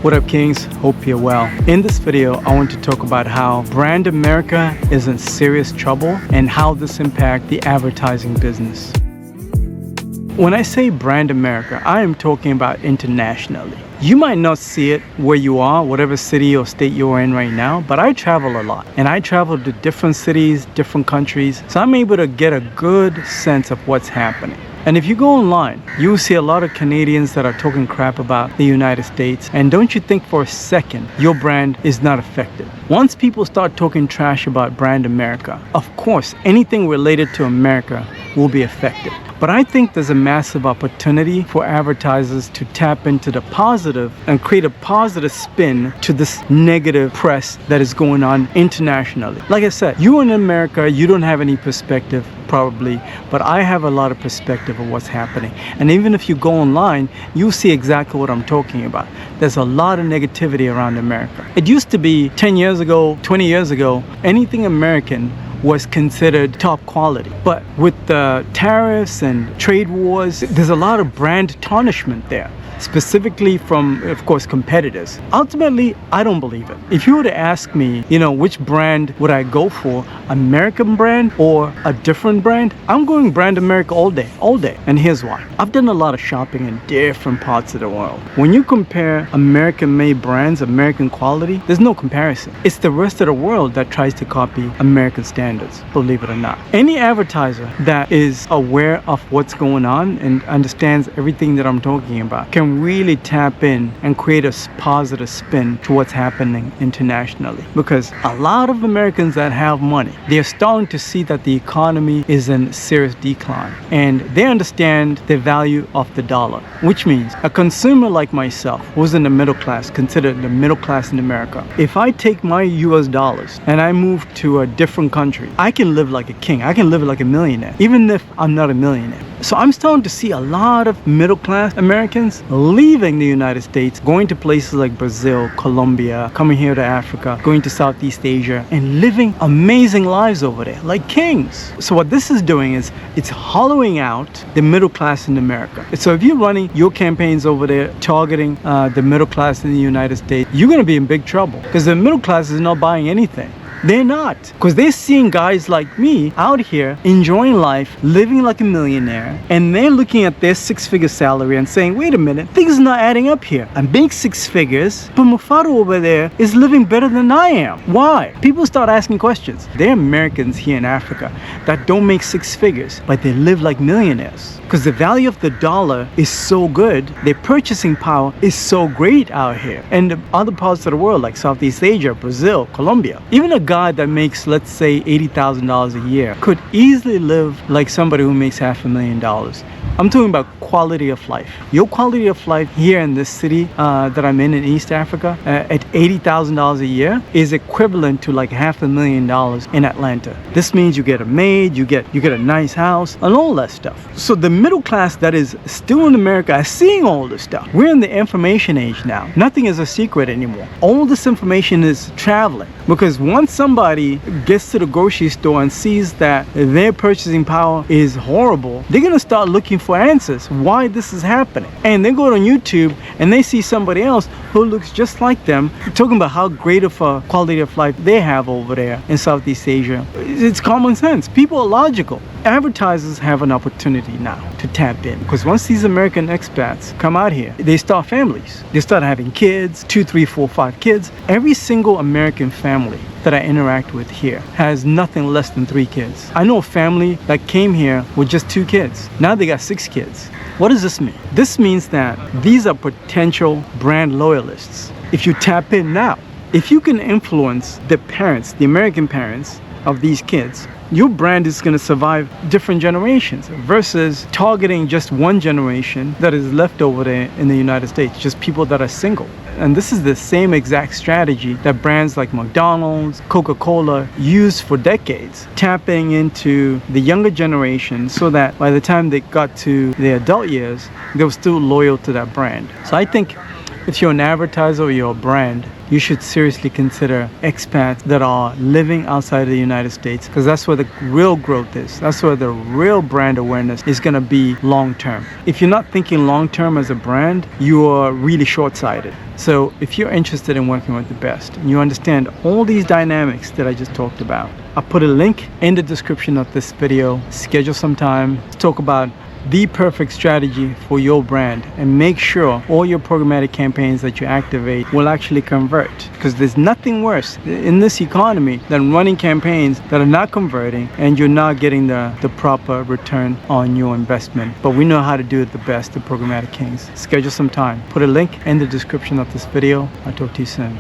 What up, Kings? Hope you're well. In this video, I want to talk about how Brand America is in serious trouble and how this impacts the advertising business. When I say Brand America, I am talking about internationally. You might not see it where you are, whatever city or state you're in right now, but I travel a lot. And I travel to different cities, different countries, so I'm able to get a good sense of what's happening. And if you go online, you'll see a lot of Canadians that are talking crap about the United States. And don't you think for a second your brand is not affected? Once people start talking trash about Brand America, of course, anything related to America will be affected. But I think there's a massive opportunity for advertisers to tap into the positive and create a positive spin to this negative press that is going on internationally. Like I said, you in America, you don't have any perspective probably, but I have a lot of perspective of what's happening. And even if you go online, you'll see exactly what I'm talking about. There's a lot of negativity around America. It used to be 10 years ago, 20 years ago, anything American was considered top quality. But with the tariffs and trade wars, there's a lot of brand tarnishment there, specifically from, of course, competitors. Ultimately, I don't believe it. If you were to ask me, which brand would I go for, American brand or a different brand, I'm going Brand America all day. And here's why. I've done a lot of shopping in different parts of the world. When you compare American-made brands, American quality, there's no comparison. It's the rest of the world that tries to copy American standards, believe it or not. Any advertiser that is aware of what's going on and understands everything that I'm talking about can really tap in and create a positive spin to what's happening internationally. Because a lot of Americans that have money, they're starting to see that the economy is in serious decline. And they understand the value of the dollar, which means a consumer like myself, who's in the middle class, considered the middle class in America, if I take my US dollars and I move to a different country, I can live like a king. I can live like a millionaire, even if I'm not a millionaire. So I'm starting to see a lot of middle class Americans leaving the United States, going to places like Brazil, Colombia, coming here to Africa, going to Southeast Asia, and living amazing lives over there, like kings. So what this is doing is it's hollowing out the middle class in America. So if you're running your campaigns over there, targeting the middle class in the United States, you're going to be in big trouble because the middle class is not buying anything. They're not, because they're seeing guys like me out here enjoying life, living like a millionaire, and they're looking at their six-figure salary and saying, wait a minute, things are not adding up here. I make six figures, but my father over there is living better than I am. Why? People start asking questions. There are Americans here in Africa that don't make six figures, but they live like millionaires. Because the value of the dollar is so good, their purchasing power is so great out here. And the other parts of the world, like Southeast Asia, Brazil, Colombia, even a guy that makes, let's say, $80,000 a year could easily live like somebody who makes $500,000. I'm talking about quality of life. Your quality of life here in this city that I'm in East Africa at $80,000 a year is equivalent to like $500,000 in Atlanta. This means you get a maid, you get a nice house, and all that stuff. So the middle class that is still in America is seeing all this stuff. We're in the information age now. Nothing is a secret anymore. All this information is traveling. Because once somebody gets to the grocery store and sees that their purchasing power is horrible, they're going to start looking for answers why this is happening. And they go on YouTube and they see somebody else who looks just like them talking about how great of a quality of life they have over there in Southeast Asia. It's common sense. People are logical. Advertisers have an opportunity now to tap in, because once these American expats come out here, they start families. They start having kids, 2, 3, 4, 5 kids. Every single American family that I interact with here has nothing less than 3 kids. I know a family that came here with just 2 kids. Now they got 6 kids. What does this mean? This means that these are potential brand loyalists. If you tap in now, if you can influence the parents, the American parents of these kids, your brand is going to survive different generations versus targeting just one generation that is left over there in the United States, just people that are single. And this is the same exact strategy that brands like McDonald's, Coca-Cola used for decades, tapping into the younger generation so that by the time they got to their adult years, they were still loyal to that brand. So I think If you're an advertiser or you're a brand, you should seriously consider expats that are living outside of the United States, because that's where the real growth is. That's where the real brand awareness is going to be long term. If you're not thinking long term as a brand, you are really short-sighted. So if you're interested in working with the best and you understand all these dynamics that I just talked about, I'll put a link in the description of this video. Schedule some time to talk about the perfect strategy for your brand and make sure all your programmatic campaigns that you activate will actually convert, because there's nothing worse in this economy than running campaigns that are not converting and you're not getting the proper return on your investment. But we know how to do it the best, the Programmatic Kings. Schedule some time. Put a link in the description of this video. I'll talk to you soon.